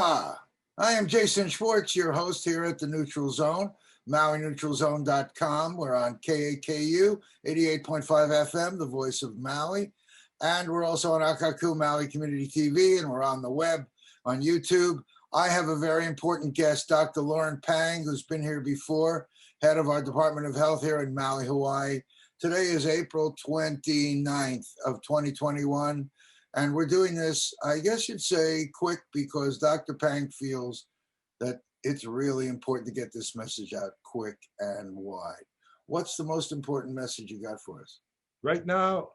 Aloha. I am Jason Schwartz, your host here at the Neutral Zone, MauiNeutralZone.com. We're on KAKU 88.5 FM, the voice of Maui. And we're also on Akaku Maui Community TV, and we're on the web on YouTube. I have a very important guest, Dr. LorrinPang, who's been here before, head of our Department of Health here in Maui, Hawaii. Today is April 29th of 2021. And we're doing this, I guess you'd say, quick because Dr. Pang feels that it's really important to get this message out quick and wide. What's the most important message you got for us? Right now,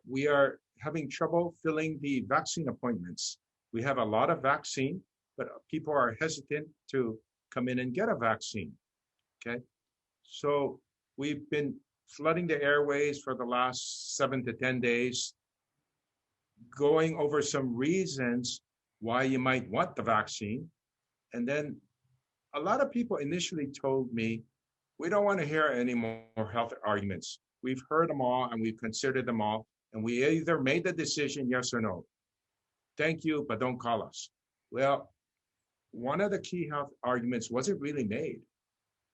we are having trouble filling the vaccine appointments. We have a lot of vaccine, but people are hesitant to come in and get a vaccine, okay? So we've been flooding the airways for the last 7 to 10 days, going over some reasons why you might want the vaccine. And then a lot of people initially told me, we don't want to hear any more health arguments. We've heard them all and we've considered them all. And we either made the decision, yes or no. Thank you, but don't call us. Well, one of the key health arguments wasn't really made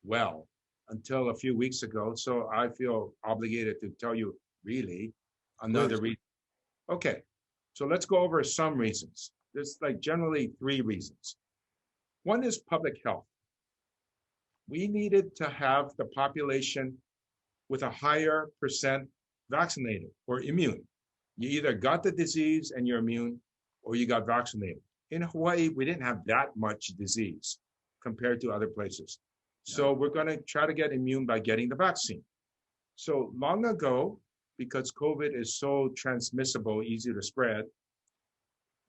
well until a few weeks ago. So I feel obligated to tell you really another reason. Okay. So let's go over some reasons. There's like generally 3 reasons. One is public health. We needed to have the population with a higher percent vaccinated or immune. You either got the disease and you're immune or you got vaccinated. In Hawaii, we didn't have that much disease compared to other places. So we're going to try to get immune by getting the vaccine. So long ago, because COVID is so transmissible, easy to spread,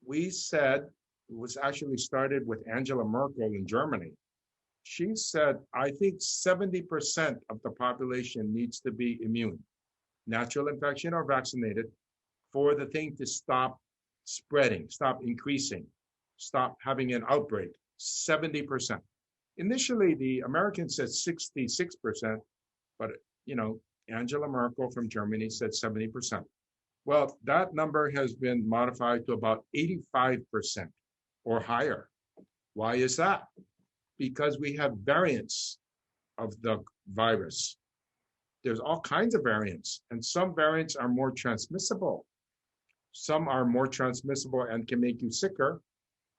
we said, it was actually started with Angela Merkel in Germany. She said, I think 70% of the population needs to be immune, natural infection or vaccinated, for the thing to stop spreading, stop increasing, stop having an outbreak, 70%. Initially, the Americans said 66%, but Angela Merkel from Germany said 70%. Well, that number has been modified to about 85% or higher. Why is that? Because we have variants of the virus. There's all kinds of variants, and some variants are more transmissible. Some are more transmissible and can make you sicker,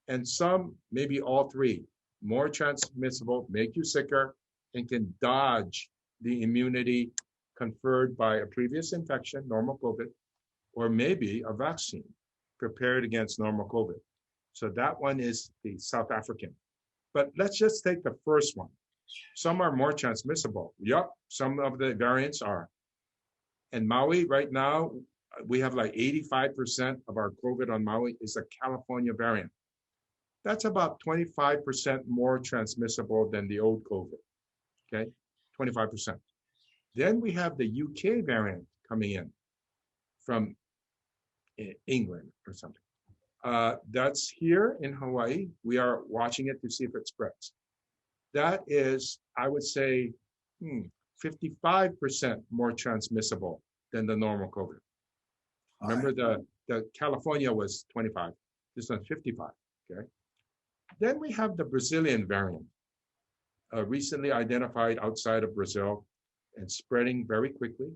and some, maybe all 3, more transmissible, make you sicker, and can dodge the immunity conferred by a previous infection, normal COVID, or maybe a vaccine prepared against normal COVID. So that one is the South African. But let's just take the first one. Some are more transmissible. Yup, some of the variants are. And Maui right now, we have like 85% of our COVID on Maui is a California variant. That's about 25% more transmissible than the old COVID, okay? 25%. Then we have the UK variant coming in from England or something. That's here in Hawaii. We are watching it to see if it spreads. That is, I would say, 55% more transmissible than the normal COVID. Remember, the California was 25. This one's 55, okay? Then we have the Brazilian variant, recently identified outside of Brazil and spreading very quickly.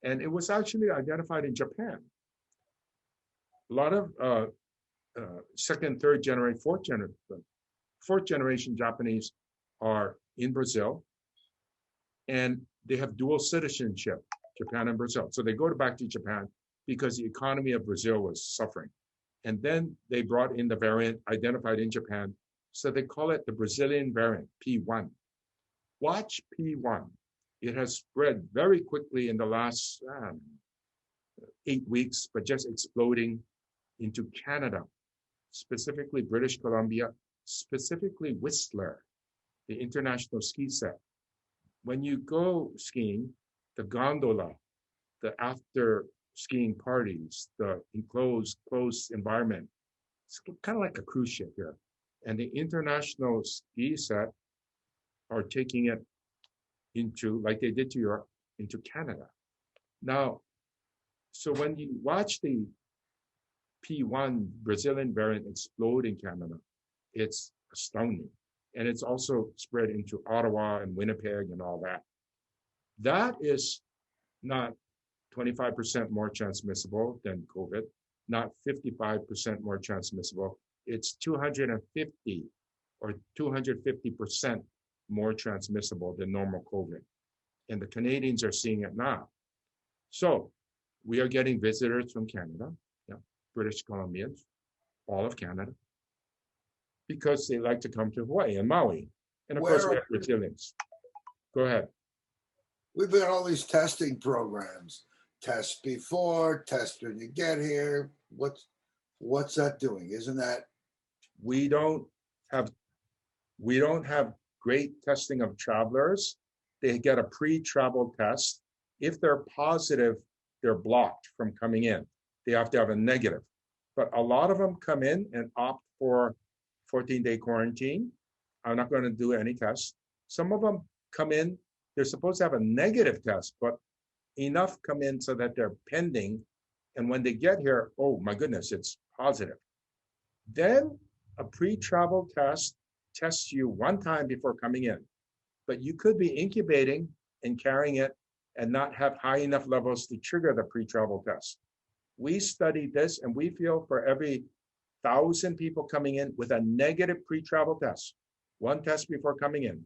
And it was actually identified in Japan. A lot of second, third generation, fourth generation Japanese are in Brazil, and they have dual citizenship, Japan and Brazil. So they go back to Japan because the economy of Brazil was suffering. And then they brought in the variant identified in Japan. So they call it the Brazilian variant, P1. Watch P1. It has spread very quickly in the last 8 weeks, but just exploding into Canada, specifically British Columbia, specifically Whistler, the international ski set. When you go skiing, the gondola, the after skiing parties, the enclosed, closed environment, it's kind of like a cruise ship here. And the international ski set are taking it into, like they did to Europe, into Canada. Now, so when you watch the P1 Brazilian variant explode in Canada, It's astounding. And it's also spread into Ottawa and Winnipeg and all that. That is not 25% more transmissible than COVID, not 55% more transmissible. It's 250 or 250% more transmissible than normal COVID. And the Canadians are seeing it now. So we are getting visitors from Canada, yeah, British Columbians, all of Canada, because they like to come to Hawaii and Maui. And of course, we have Brazilians. Go ahead. We've been all these testing programs. Test before, test when you get here. What's that doing? Isn't that? We don't have great testing of travelers. They get a pre-travel test. If they're positive, they're blocked from coming in. They have to have a negative. But a lot of them come in and opt for 14-day quarantine. I'm not going to do any tests. Some of them come in, they're supposed to have a negative test, but enough come in so that they're pending. And when they get here, oh my goodness, it's positive. Then a pre-travel test tests you one time before coming in, but you could be incubating and carrying it and not have high enough levels to trigger the pre-travel test. We studied this, and we feel for every 1,000 people coming in with a negative pre-travel test, one test before coming in,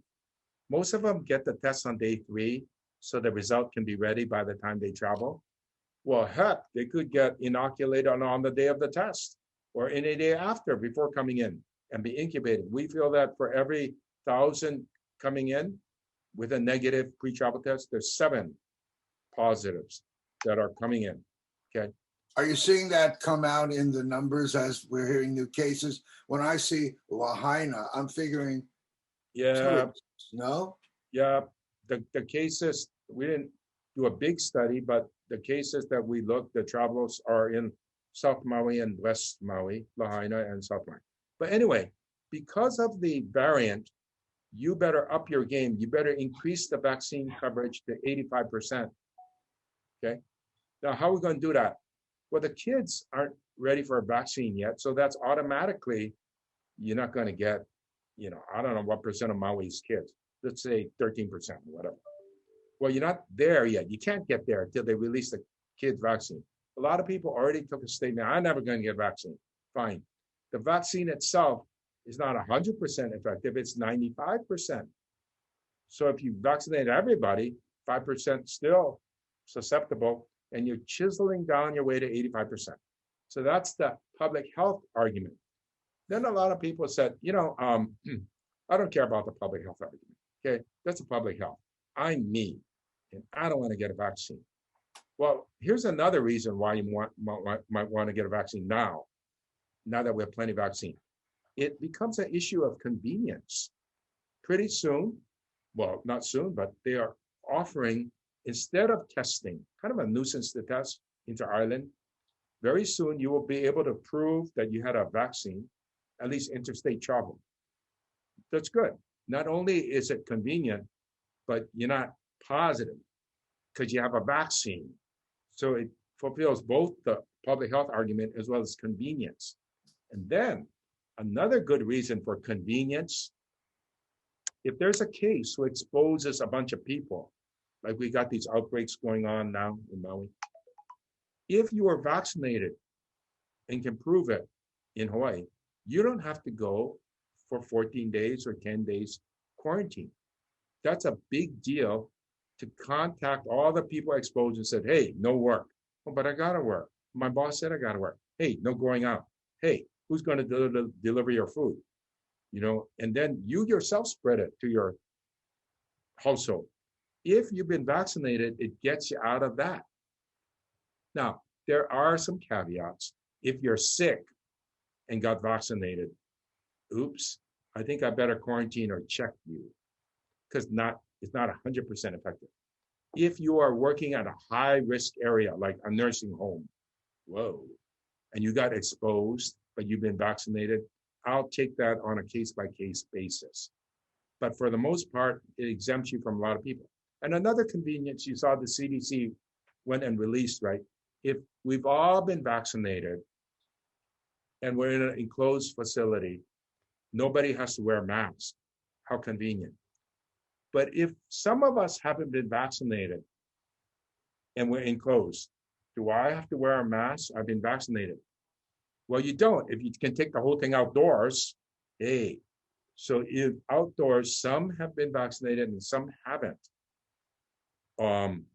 most of them get the test on day 3, so the result can be ready by the time they travel. Well, heck, they could get inoculated on the day of the test or any day after before coming in and be incubated. We feel that for every 1,000 coming in with a negative pre-travel test, there's 7 positives that are coming in, okay? Are you seeing that come out in the numbers as we're hearing new cases? When I see Lahaina, I'm figuring, yeah, no? Yeah, the cases, we didn't do a big study, but the cases that we looked, the travelers are in South Maui and West Maui, Lahaina and South Maui. But anyway, because of the variant, you better up your game. You better increase the vaccine coverage to 85%. Okay. Now, how are we going to do that? Well, the kids aren't ready for a vaccine yet. So that's automatically, you're not going to get, I don't know what percent of Maui's kids, let's say 13% or whatever. Well, you're not there yet. You can't get there until they release the kids' vaccine. A lot of people already took a statement, I'm never going to get a vaccine. Fine. The vaccine itself is not 100% effective, it's 95%. So if you vaccinate everybody, 5% still susceptible, and you're chiseling down your way to 85%. So that's the public health argument. Then a lot of people said, I don't care about the public health argument. Okay, that's a public health. I'm me, and I don't want to get a vaccine. Well, here's another reason why you might want to get a vaccine now that we have plenty of vaccine. It becomes an issue of convenience. Pretty soon, well, not soon, but they are offering, instead of testing, kind of a nuisance to test into Ireland, very soon you will be able to prove that you had a vaccine, at least interstate travel. That's good. Not only is it convenient, but you're not positive because you have a vaccine. So it fulfills both the public health argument as well as convenience. And then another good reason for convenience, if there's a case who exposes a bunch of people, like we got these outbreaks going on now in Maui, if you are vaccinated and can prove it in Hawaii, you don't have to go for 14 days or 10 days quarantine. That's a big deal to contact all the people exposed and said, hey, no work. Oh, but I gotta work. My boss said I gotta work. Hey, no going out. Hey, who's gonna deliver your food? And then you yourself spread it to your household. If you've been vaccinated, it gets you out of that. Now, there are some caveats. If you're sick and got vaccinated, oops, I think I better quarantine or check you, because it's not 100% effective. If you are working at a high risk area, like a nursing home, and you got exposed, but you've been vaccinated, I'll take that on a case-by-case basis. But for the most part, it exempts you from a lot of people. And another convenience, you saw the CDC went and released, right? If we've all been vaccinated and we're in an enclosed facility, Nobody has to wear a mask. How convenient. But if some of us haven't been vaccinated and we're enclosed, do I have to wear a mask? I've been vaccinated. Well, you don't. If you can take the whole thing outdoors, hey. So if outdoors, some have been vaccinated and some haven't, then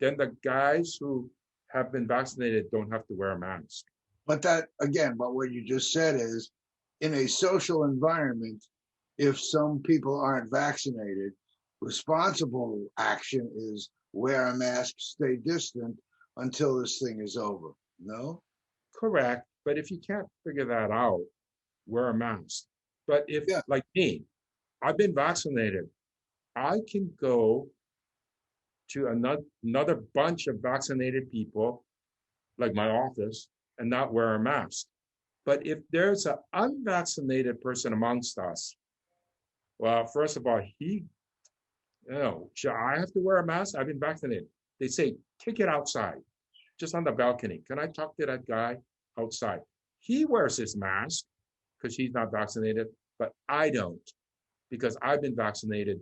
the guys who have been vaccinated don't have to wear a mask. But that, again, but what you just said is, in a social environment, if some people aren't vaccinated, responsible action is wear a mask, stay distant until this thing is over. No? Correct. But if you can't figure that out, wear a mask. But if, like me, I've been vaccinated, I can go to another bunch of vaccinated people, like my office, and not wear a mask. But if there's an unvaccinated person amongst us, well, first of all, should I have to wear a mask? I've been vaccinated. They say, take it outside, just on the balcony. Can I talk to that guy outside? He wears his mask because he's not vaccinated, but I don't because I've been vaccinated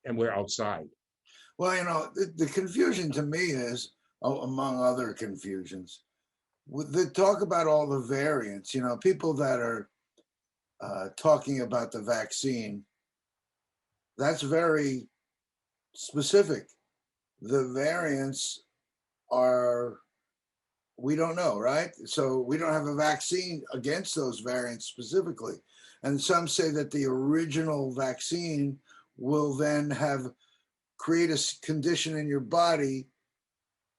and we're outside. Well, the confusion to me is, among other confusions, with the talk about all the variants, people that are talking about the vaccine, that's very specific. The variants we don't know, right? So we don't have a vaccine against those variants specifically. And some say that the original vaccine will then create a condition in your body,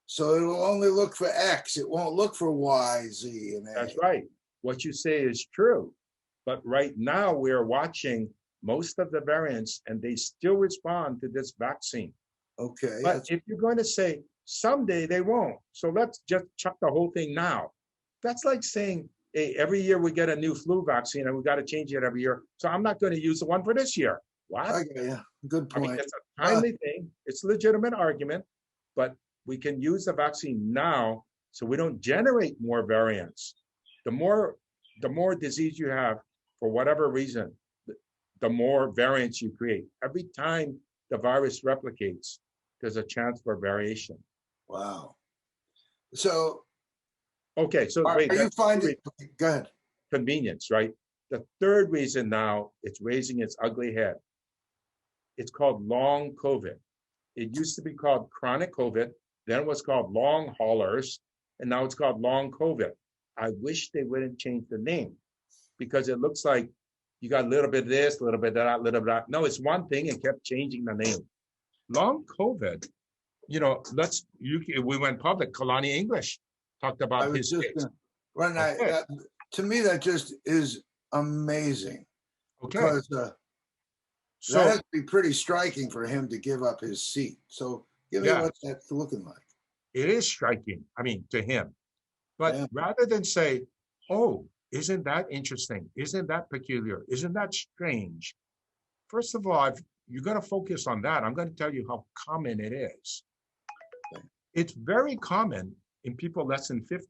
so it will only look for X. It won't look for Y, Z, and A. That's right. What you say is true. But right now we're watching most of the variants and they still respond to this vaccine. Okay. But if you're going to say someday they won't, so let's just chuck the whole thing now. That's like saying, hey, every year we get a new flu vaccine and we got to change it every year. So I'm not going to use the one for this year. What? Okay, good point. I mean, it's a timely thing. It's a legitimate argument, but we can use the vaccine now so we don't generate more variants. The more disease you have, for whatever reason, the more variants you create. Every time the virus replicates, there's a chance for variation. Wow. So, okay, so wait. Are you finding? Go ahead. Convenience, right? The third reason now it's raising its ugly head. It's called long COVID. It used to be called chronic COVID, then it was called long haulers, and now it's called long COVID. I wish they wouldn't change the name because it looks like you got a little bit of this, a little bit of that, a little bit of that. No, it's one thing and kept changing the name. Long COVID, we went public. Kalani English talked about his case. To me, that just is amazing. Okay. Because that has to be pretty striking for him to give up his seat. So give me what that's looking like. It is striking, to him. But rather than say, oh, isn't that interesting? Isn't that peculiar? Isn't that strange? First of all, if you're going to focus on that, I'm going to tell you how common it is. Okay. It's very common in people less than 50.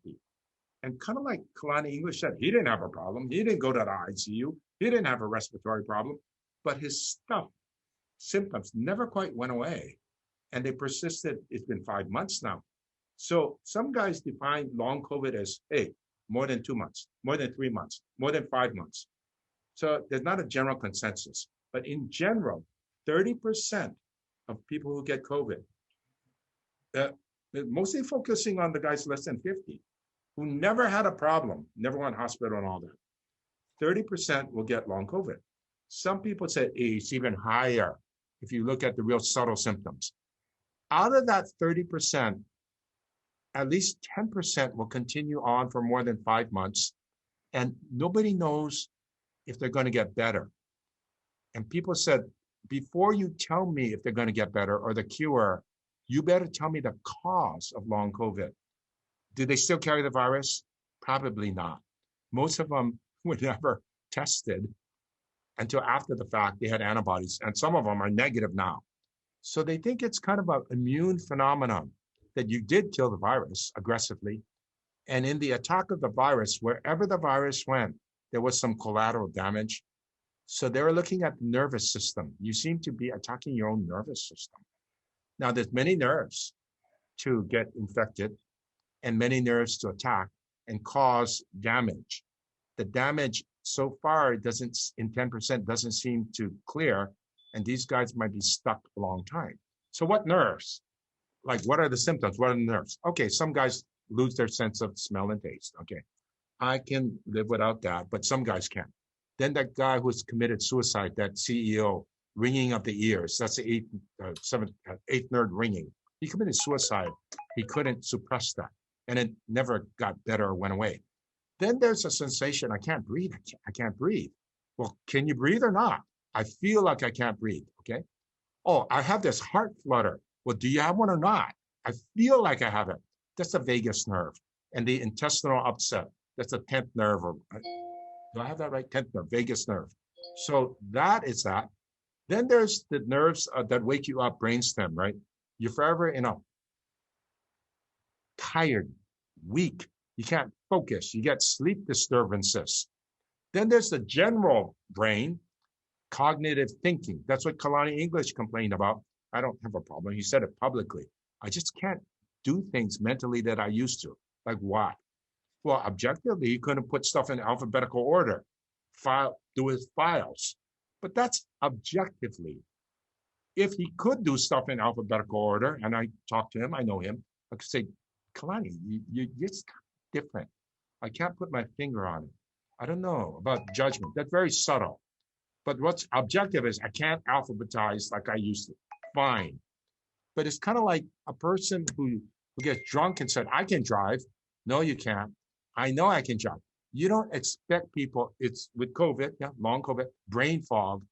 And kind of like Kalani English said, he didn't have a problem. He didn't go to the ICU. He didn't have a respiratory problem. But his symptoms never quite went away. And they persisted. It's been 5 months now. So some guys define long COVID as, hey, more than 2 months, more than 3 months, more than 5 months. So there's not a general consensus. But in general, 30% of people who get COVID, mostly focusing on the guys less than 50, who never had a problem, never went to hospital and all that, 30% will get long COVID. Some people say it's even higher if you look at the real subtle symptoms. Out of that 30%, at least 10% will continue on for more than 5 months, and nobody knows if they're going to get better. And people said, before you tell me if they're going to get better or the cure, you better tell me the cause of long COVID. Do they still carry the virus? Probably not. Most of them were never tested until after the fact. They had antibodies, and some of them are negative now. So they think it's kind of an immune phenomenon that you did kill the virus aggressively. And in the attack of the virus, wherever the virus went, there was some collateral damage. So they were looking at the nervous system. You seem to be attacking your own nervous system. Now, there's many nerves to get infected and many nerves to attack and cause damage. The damage so far doesn't, in 10%, doesn't seem to clear, and these guys might be stuck a long time. So what nerves? Like, what are the symptoms? What are the nerves? Okay, some guys lose their sense of smell and taste. Okay, I can live without that, but some guys can't. Then that guy who's committed suicide, that CEO, ringing of the ears, that's the eighth nerve ringing. He committed suicide. He couldn't suppress that, and it never got better or went away. Then there's a sensation, I can't breathe, I can't breathe. Well, can you breathe or not? I feel like I can't breathe, okay? Oh, I have this heart flutter. Well, do you have one or not? I feel like I have it. That's the vagus nerve. And the intestinal upset, that's the 10th nerve. Or, do I have that right? 10th nerve, vagus nerve. So that is that. Then there's the nerves that wake you up, brainstem, right? You're forever, tired, weak. You can't focus. You get sleep disturbances. Then there's the general brain, cognitive thinking. That's what Kalani English complained about. I don't have a problem. He said it publicly. I just can't do things mentally that I used to. Like what? Well, objectively, he couldn't put stuff in alphabetical order, do his files. But that's objectively. If he could do stuff in alphabetical order, and I talked to him, I know him, I could say, Kalani, you're just different. I can't put my finger on it. I don't know about judgment. That's very subtle. But what's objective is I can't alphabetize like I used to. Fine. But it's kind of like a person who gets drunk and said, I can drive. No, you can't. I know I can drive. You don't expect people, it's with COVID, long COVID, brain fog,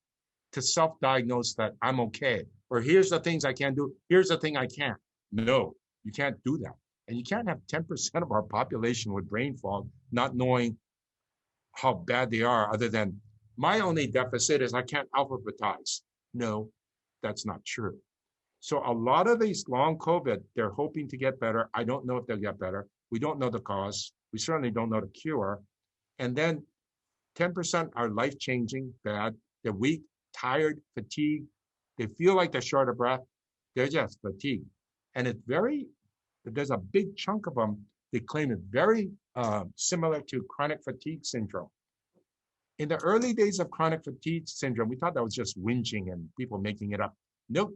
to self-diagnose that I'm okay. Or here's the things I can do. Here's the thing I can't. No, you can't do that. And you can't have 10% of our population with brain fog not knowing how bad they are, other than my only deficit is I can't alphabetize. No, that's not true. So a lot of these long COVID, they're hoping to get better. I don't know if they'll get better. We don't know the cause. We certainly don't know the cure. And then 10% are life-changing, bad. They're weak, tired, fatigued. They feel like they're short of breath. They're just fatigued. And there's a big chunk of them, they claim it's very similar to chronic fatigue syndrome. In the early days of chronic fatigue syndrome, we thought that was just whinging and people making it up. Nope.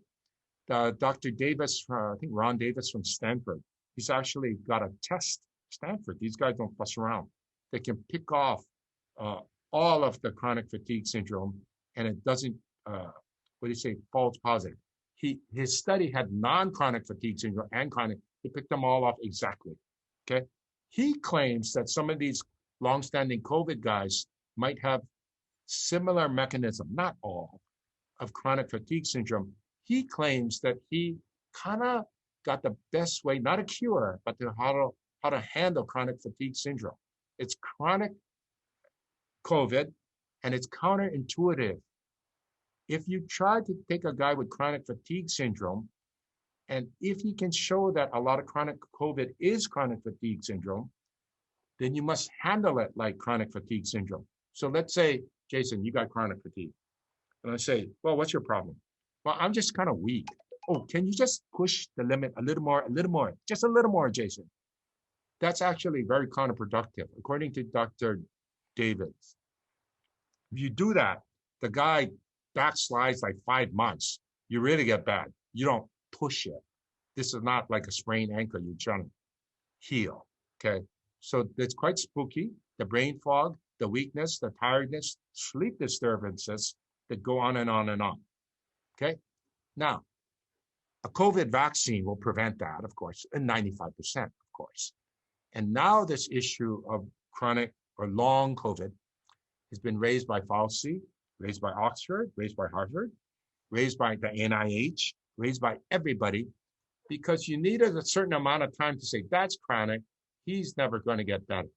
Dr. Davis, I think Ron Davis from Stanford, he's actually got a test. Stanford, these guys don't fuss around. They can pick off all of the chronic fatigue syndrome, and it doesn't, false positive. His study had non-chronic fatigue syndrome and chronic. He picked them all off exactly. Okay. He claims that some of these long-standing COVID guys might have similar mechanism, not all, of chronic fatigue syndrome. He claims that he kind of got the best way, not a cure, but how to handle chronic fatigue syndrome. It's chronic COVID, and it's counterintuitive. If you try to take a guy with chronic fatigue syndrome, and if he can show that a lot of chronic COVID is chronic fatigue syndrome, then you must handle it like chronic fatigue syndrome. So let's say, Jason, you got chronic fatigue. And I say, well, what's your problem? Well, I'm just kind of weak. Oh, can you just push the limit a little more, just a little more, Jason? That's actually very counterproductive, according to Dr. Davis. If you do that, the guy backslides like 5 months. You really get bad. You don't push it. This is not like a sprained ankle you're trying to heal, okay? So it's quite spooky. The brain fog, the weakness, the tiredness, sleep disturbances that go on and on and on, okay? Now, a COVID vaccine will prevent that, of course, and 95%, of course. And now this issue of chronic or long COVID has been raised by Fauci, raised by Oxford, raised by Harvard, raised by the NIH, raised by everybody, because you needed a certain amount of time to say, that's chronic, he's never going to get better.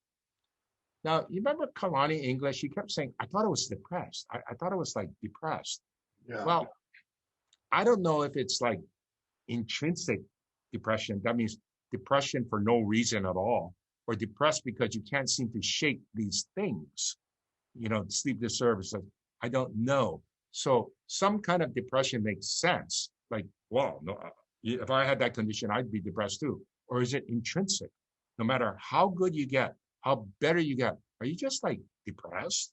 Now, you remember Kalani English? He kept saying, I thought it was depressed. I thought it was like depressed. Yeah. Well, I don't know if it's like intrinsic depression. That means depression for no reason at all, or depressed because you can't seem to shake these things. sleep disturbances. I don't know. So some kind of depression makes sense. Like, well, no, if I had that condition, I'd be depressed too. Or is it intrinsic? No matter how good you get, how better you get, are you just like depressed?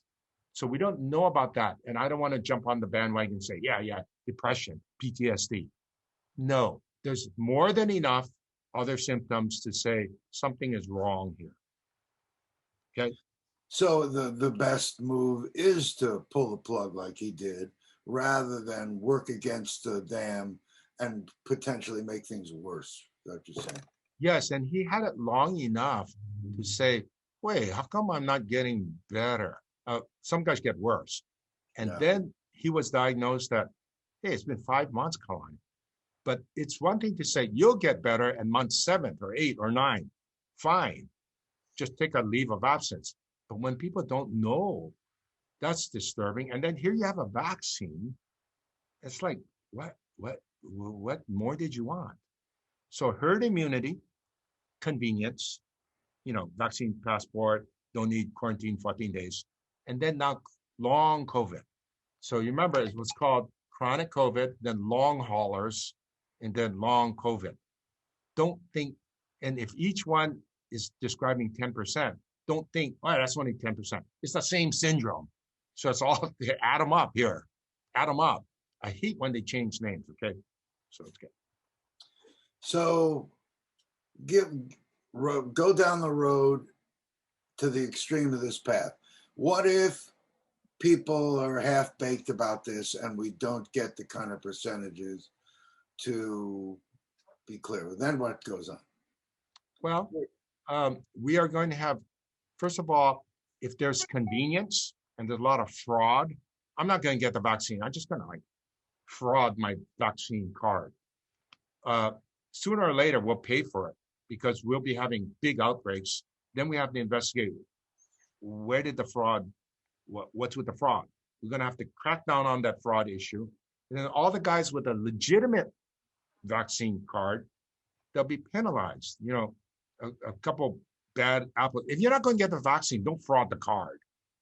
So we don't know about that. And I don't want to jump on the bandwagon and say, yeah, depression, PTSD. No, there's more than enough other symptoms to say something is wrong here. Okay. So the best move is to pull the plug like he did, rather than work against the dam and potentially make things worse. Is that what you're saying? Yes, and he had it long enough to say, wait, how come I'm not getting better? Some guys get worse. And Yeah. then he was diagnosed that, hey, it's been 5 months, Kalani. But it's one thing to say you'll get better in month 7 or 8 or 9. Fine. Just take a leave of absence. But when people don't know, that's disturbing. And then here you have a vaccine. It's like, what more did you want? So herd immunity, convenience, vaccine passport, don't need quarantine 14 days. And then now long COVID. So you remember it was called chronic COVID, then long haulers, and then long COVID. Don't think, and if each one is describing 10%, don't think, oh, that's only 10%. It's the same syndrome. So it's all, add them up here. Add them up. I hate when they change names, okay? So it's good. So go down the road to the extreme of this path. What if people are half-baked about this and we don't get the kind of percentages to be clear? Then what goes on? Well, we are going to have, first of all, if there's convenience and there's a lot of fraud, I'm not going to get the vaccine. I'm just going to fraud my vaccine card. Sooner or later, we'll pay for it because we'll be having big outbreaks. Then we have to investigate where did the fraud, what's with the fraud? We're going to have to crack down on that fraud issue. And then all the guys with a legitimate vaccine card, they'll be penalized. A couple bad apples. If you're not going to get the vaccine, don't fraud the card,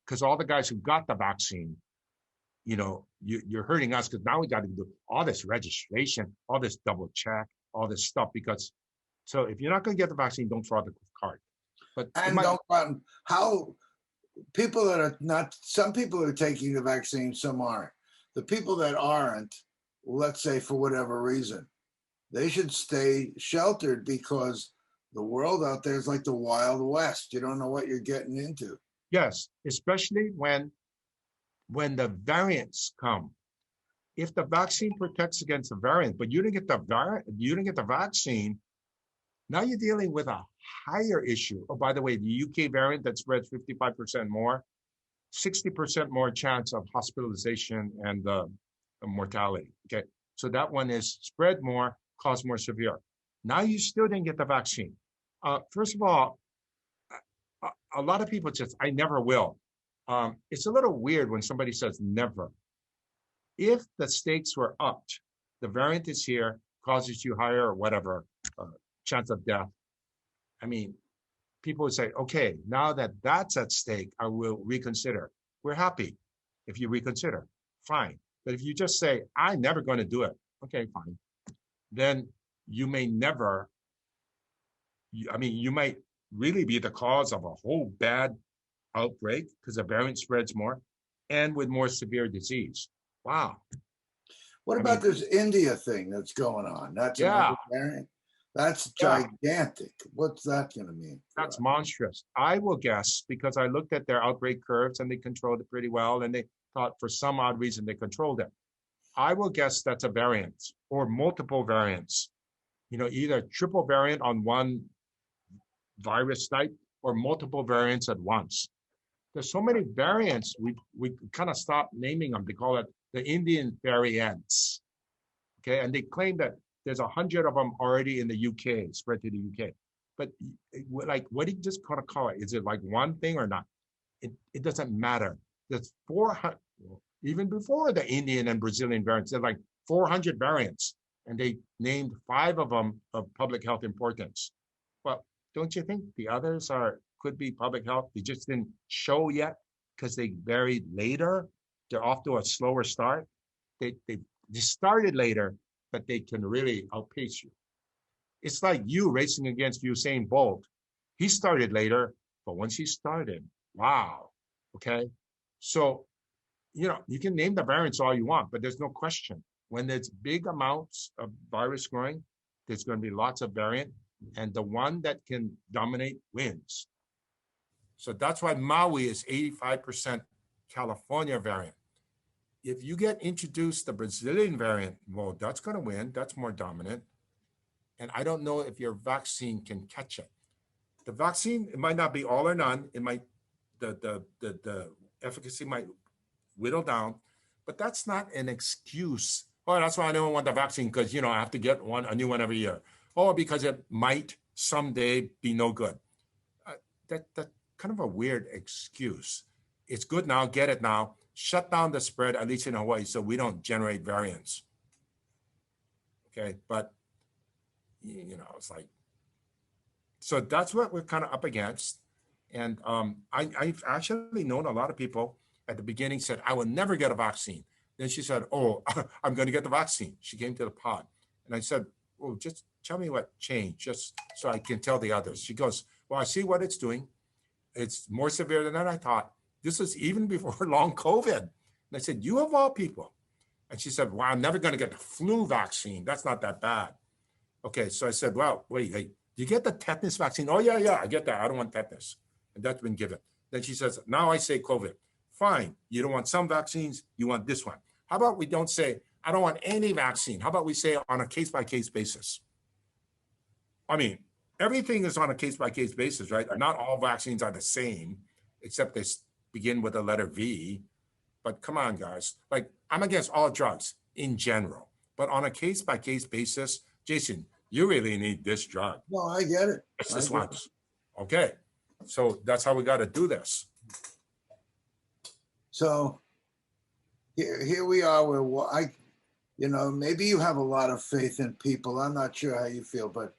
because all the guys who got the vaccine, you're hurting us, because now we got to do all this registration, all this double check, all this stuff. So if you're not going to get the vaccine, don't fraud the card. But how people that are not, some people are taking the vaccine, some aren't. The people that aren't, let's say for whatever reason, they should stay sheltered, because the world out there is like the Wild West. You don't know what you're getting into. Yes, especially when the variants come. If the vaccine protects against the variant, but you didn't get the vaccine, now you're dealing with a higher issue. Oh, by the way, the UK variant that spreads 55% more, 60% more chance of hospitalization and mortality. Okay, so that one is spread more, cause more severe. Now you still didn't get the vaccine. First of all, a lot of people just, I never will. It's a little weird when somebody says never. If the stakes were upped, the variant is here, causes you higher or whatever chance of death. I mean, people would say, okay, now that that's at stake, I will reconsider. We're happy if you reconsider, fine. But if you just say, I'm never going to do it, okay, fine. Then you may never, you might really be the cause of a whole bad outbreak because the variant spreads more and with more severe disease. Wow. What about this India thing that's going on? That's another variant. That's gigantic. What's that going to mean? That's monstrous. I will guess, because I looked at their outbreak curves and they controlled it pretty well, and they thought for some odd reason they controlled it. I will guess that's a variant or multiple variants. Either triple variant on one virus type or multiple variants at once. There's so many variants, we kind of stopped naming them. They call it the Indian variants. Okay, and they claim that there's 100 of them already in the UK, spread to the UK. But what do you just kind of call it? Is it like one thing or not? It doesn't matter. There's 400, even before the Indian and Brazilian variants, there's like 400 variants, and they named 5 of them of public health importance. Well, don't you think the others could be public health? They just didn't show yet. because they varied later, they're off to a slower start. They started later, but they can really outpace you. It's like you racing against Usain Bolt. He started later, but once he started, wow. Okay. So, you can name the variants all you want, but there's no question. When there's big amounts of virus growing, there's going to be lots of variant, and the one that can dominate wins. So that's why Maui is 85% California variant. If you get introduced the Brazilian variant, well, that's going to win. That's more dominant. And I don't know if your vaccine can catch it. The vaccine, it might not be all or none. It might, the efficacy might whittle down, but that's not an excuse. Oh, that's why I don't want the vaccine because, I have to get a new one every year. Or because it might someday be no good. That's kind of a weird excuse. It's good now, get it now. Shut down the spread, at least in Hawaii, so we don't generate variants. Okay, but, it's like, so that's what we're kind of up against. And I've actually known a lot of people at the beginning said, I will never get a vaccine. Then she said, oh, I'm going to get the vaccine. She came to the pod. And I said, well, just tell me what changed, just so I can tell the others. She goes, well, I see what it's doing. It's more severe than I thought. This was even before long COVID. And I said, you of all people. And she said, well, I'm never going to get the flu vaccine. That's not that bad. Okay, so I said, well, wait, do you get the tetanus vaccine? Oh, yeah, I get that. I don't want tetanus. And that's been given. Then she says, now I say COVID. Fine, you don't want some vaccines, you want this one. How about we don't say, I don't want any vaccine. How about we say on a case-by-case basis? I mean, everything is on a case-by-case basis, right? Not all vaccines are the same, except they begin with the letter V. But come on, guys. Like, I'm against all drugs in general. But on a case-by-case basis, Jason, you really need this drug. No, I get it. It's this one. Okay. So that's how we got to do this. So here we are where maybe you have a lot of faith in people. I'm not sure how you feel, but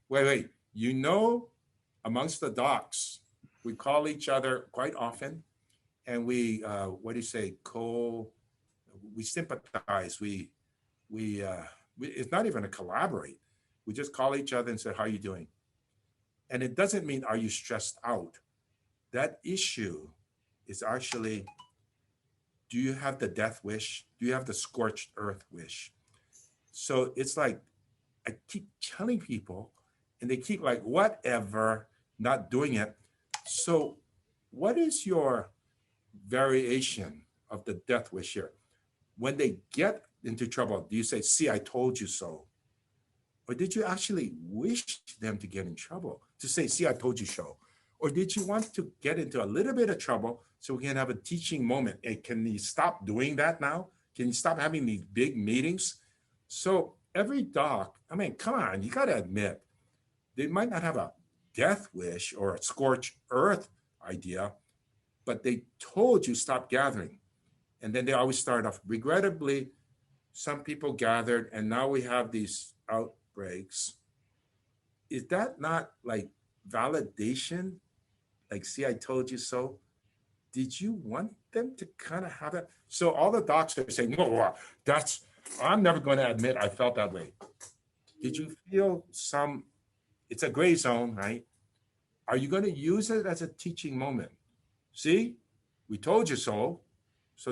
wait. Amongst the docs, we call each other quite often, and we we sympathize. We it's not even a collaborate. We just call each other and say, how are you doing? And it doesn't mean, are you stressed out? That issue is actually, do you have the death wish? Do you have the scorched earth wish? So it's like, I keep telling people, and they keep like, whatever, not doing it. So what is your variation of the death wish here? When they get into trouble, do you say, see, I told you so? Or did you actually wish them to get in trouble? To say, see, I told you so? Or did you want to get into a little bit of trouble so we can have a teaching moment? Hey, can you stop doing that now? Can you stop having these big meetings? So every doc, I mean, come on, you got to admit, they might not have a death wish or a scorched earth idea, but they told you stop gathering. And then they always start off, regrettably, some people gathered, and now we have these outbreaks. Is that not like validation? Like, see, I told you so. Did you want them to kind of have it? So all the docs are saying, no, I'm never going to admit I felt that way. Did you feel it's a gray zone, right? Are you going to use it as a teaching moment? See, we told you so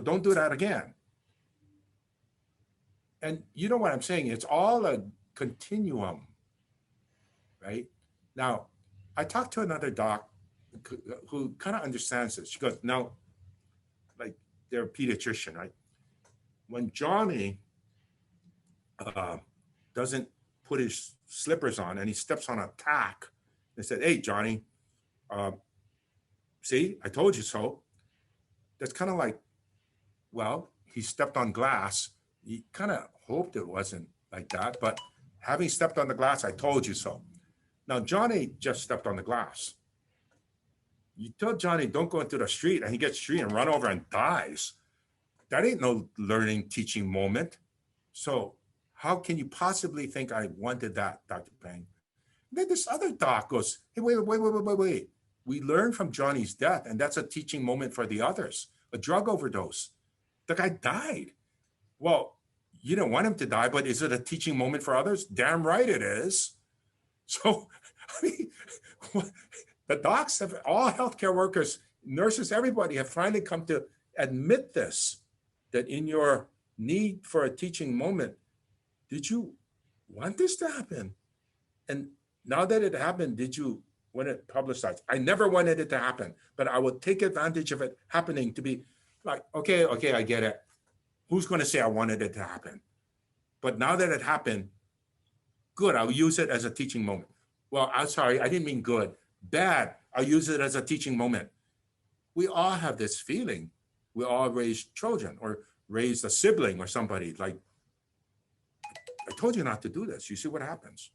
don't do that again. And you know what I'm saying? It's all a continuum, right? Now, I talked to another doc who kind of understands this. She goes, now, like they're a pediatrician, right? When Johnny doesn't put his slippers on and he steps on a tack, they said, hey, Johnny, see, I told you so. That's kind of like, well, he stepped on glass. He kind of hoped it wasn't like that, but having stepped on the glass, I told you so. Now, Johnny just stepped on the glass. You tell Johnny, don't go into the street, and he gets street and run over and dies. That ain't no learning, teaching moment. So how can you possibly think I wanted that, Dr. Pang? And then this other doc goes, hey, wait. we learn from Johnny's death, and that's a teaching moment for the others. A drug overdose. The guy died. Well, you don't want him to die, but is it a teaching moment for others? Damn right it is. So, I mean, the docs have, all healthcare workers, nurses, everybody have finally come to admit this, that in your need for a teaching moment, did you want this to happen? And now that it happened, did you want it publicized? I never wanted it to happen, but I would take advantage of it happening to be like, okay, I get it. Who's going to say I wanted it to happen? But now that it happened, good, I'll use it as a teaching moment. Well, I'm sorry, I didn't mean good. Bad, I'll use it as a teaching moment. We all have this feeling. We all raised children or raised a sibling or somebody like, I told you not to do this. You see what happens,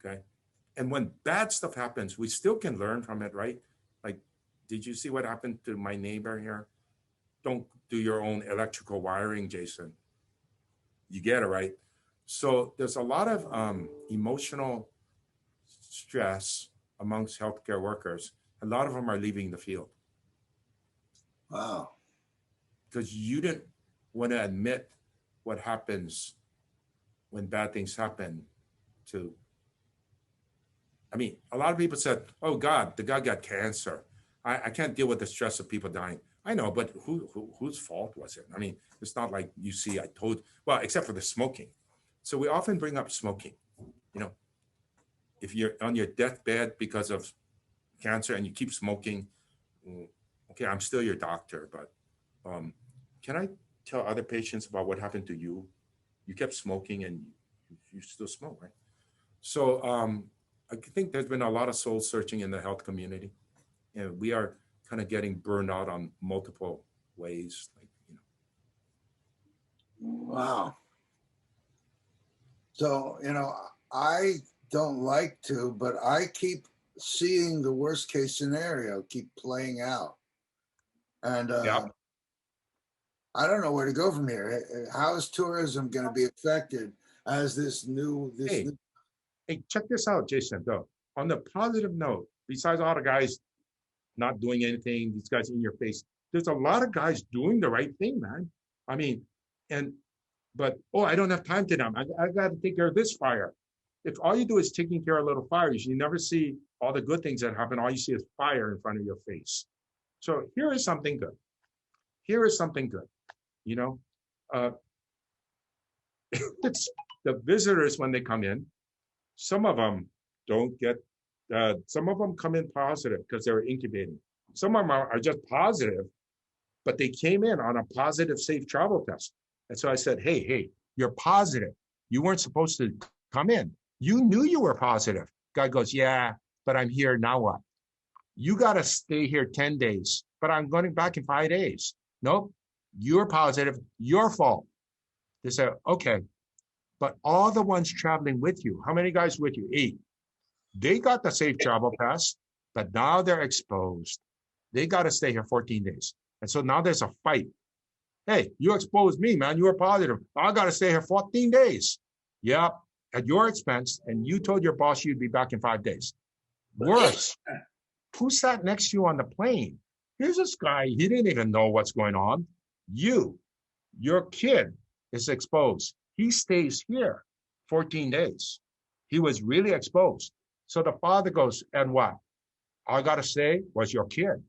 okay? And when bad stuff happens, we still can learn from it, right? Like, did you see what happened to my neighbor here? Don't do your own electrical wiring, Jason. You get it, right? So there's a lot of emotional stress amongst healthcare workers. A lot of them are leaving the field. Wow. Because you didn't want to admit what happens when bad things happen to, I mean, a lot of people said, oh God, the guy got cancer. I can't deal with the stress of people dying. I know, but whose fault was it? I mean, it's not like you see, well, except for the smoking. So we often bring up smoking. You know, if you're on your deathbed because of cancer and you keep smoking, okay, I'm still your doctor, but can I tell other patients about what happened to you? You kept smoking and you still smoke, right? So I think there's been a lot of soul searching in the health community, and we are kind of getting burned out on multiple ways. Like, you know. Wow. So, you know, I don't like to, but I keep seeing the worst case scenario keep playing out. And Yeah. I don't know where to go from here. How is tourism going to be affected as this new? Hey, check this out, Jason, though. On the positive note, besides all the guys not doing anything, these guys in your face, there's a lot of guys doing the right thing, man. I mean, but I don't have time to them. I got to take care of this fire. If all you do is taking care of little fires, you never see all the good things that happen. All you see is fire in front of your face. So here is something good. Here is something good. You know, it's the visitors when they come in. Some of them don't get. Some of them come in positive because they were incubating. Some of them are just positive, but they came in on a positive safe travel test. And so I said, hey, you're positive. You weren't supposed to come in. You knew you were positive. Guy goes, yeah, but I'm here. Now what? You got to stay here 10 days, but I'm going back in 5 days. Nope, you're positive. Your fault. They said, okay, but all the ones traveling with you, how many guys with you? 8. They got the safe travel pass, but now they're exposed. They got to stay here 14 days. And so now there's a fight. Hey, you exposed me, man. You were positive. I got to stay here 14 days. Yep, at your expense. And you told your boss you'd be back in 5 days. Worse, who sat next to you on the plane? Here's this guy. He didn't even know what's going on. Your kid is exposed. He stays here 14 days. He was really exposed. So the father goes, and what? All I got to say was your kid.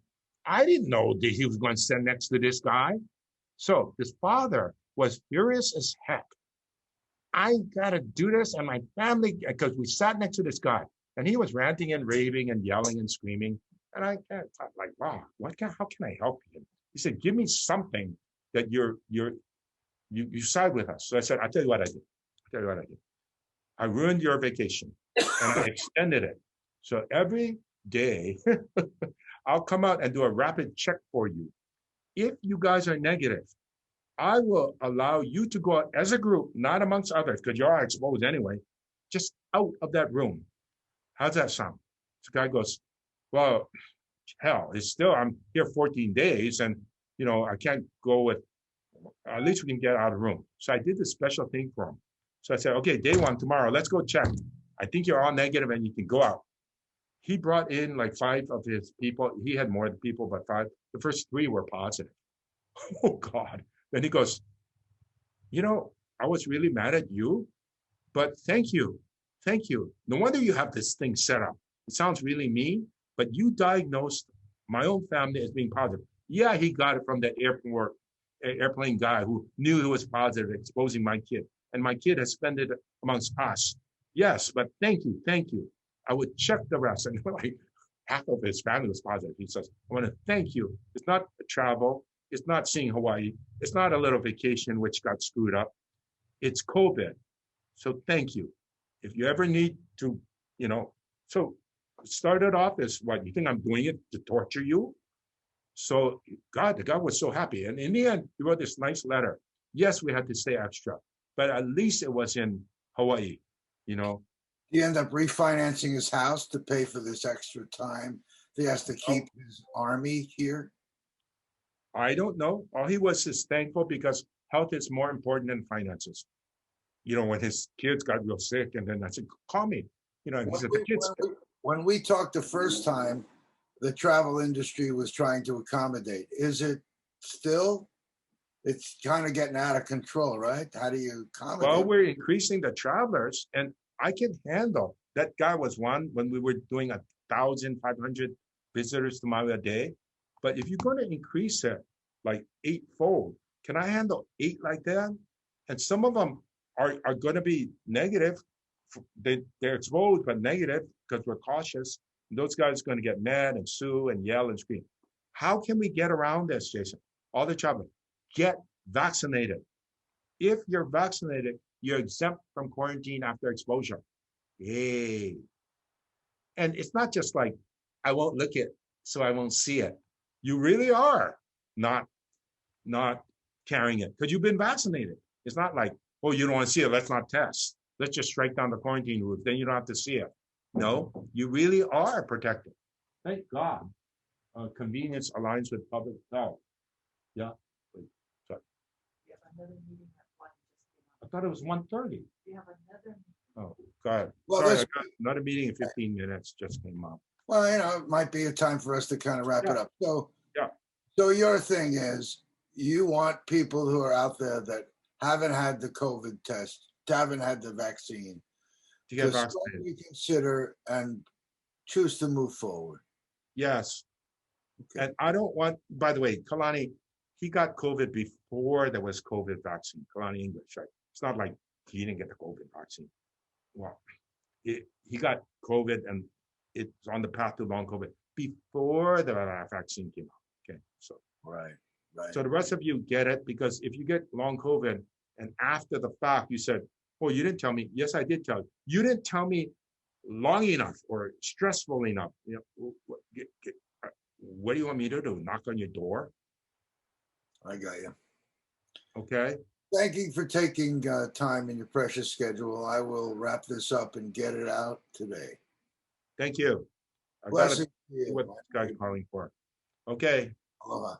I didn't know that he was going to stand next to this guy. So this father was furious as heck. I got to do this, and my family, because we sat next to this guy, and he was ranting and raving and yelling and screaming. And I thought, like, wow, how can I help you? He said, give me something that you side with us. So I said, I'll tell you what I did. I ruined your vacation and I extended it. So every day I'll come out and do a rapid check for you. If you guys are negative, I will allow you to go out as a group, not amongst others, because you're all exposed anyway, just out of that room. How's that sound? The guy goes, well, hell, I'm here 14 days and, I can't go with, at least we can get out of the room. So I did this special thing for him. So I said, okay, day 1 tomorrow, let's go check. I think you're all negative and you can go out. he brought in like 5 of his people. He had more people, but 5. The first 3 were positive. Oh God. Then he goes, I was really mad at you, but thank you. Thank you. No wonder you have this thing set up. It sounds really mean, but you diagnosed my own family as being positive. Yeah, he got it from the airplane guy who knew he was positive, exposing my kid. And my kid has spent it amongst us. Yes, but thank you. Thank you. I would check the rest. And like half of his family was positive. He says, I want to thank you. It's not travel. It's not seeing Hawaii. It's not a little vacation, which got screwed up. It's COVID. So thank you. If you ever need to, so it started off as what, you think I'm doing it to torture you? So the guy was so happy. And in the end, he wrote this nice letter. Yes, we had to stay extra, but at least it was in Hawaii, He ended up refinancing his house to pay for this extra time. He has to keep his army here. I don't know. All he was is thankful because health is more important than finances. When his kids got real sick, and then I said, call me. And he said, the kids. When we talked the first time, the travel industry was trying to accommodate. Is it still? It's kind of getting out of control, right? How do you accommodate? Well, we're increasing the travelers, and I can handle. That guy was one when we were doing 1,500 visitors to Maui a day. But if you're going to increase it like 8-fold, can I handle 8 like that? And some of them are going to be negative. They're exposed, but negative because we're cautious. And those guys are going to get mad and sue and yell and scream. How can we get around this, Jason? All the travel, get vaccinated. If you're vaccinated, you're exempt from quarantine after exposure. Yay. And it's not just like, I won't look it, so I won't see it. You really are not carrying it because you've been vaccinated. It's not like, oh, you don't want to see it, let's not test. Let's just strike down the quarantine rules, then you don't have to see it. No, you really are protected. Thank God. Convenience aligns with public health. Yeah. Sorry. We have another meeting at 1. I thought it was 1:30. We have another. Oh, God. Well, Sorry, I got another meeting in 15 minutes just came up. Well, it might be a time for us to kind of wrap it up. So, Yeah. So your thing is, you want people who are out there that haven't had the COVID test, haven't had the vaccine, To get to vaccinated. slowly consider and choose to move forward. Yes. Okay. And I don't want, by the way, Kalani, he got COVID before there was COVID vaccine. Kalani English, right? It's not like he didn't get the COVID vaccine. Well, he got COVID and it's on the path to long COVID before the vaccine came out. Okay, so Right. so the rest of you get it, because if you get long COVID and after the fact you said, oh, you didn't tell me. Yes, I did tell you. You didn't tell me long enough or stressful enough. What do you want me to do? Knock on your door? I got you. Okay. Thank you for taking time in your precious schedule. I will wrap this up and get it out today. Thank you. I gotta Blessings to see you. what this guy's calling for. Okay. Aloha.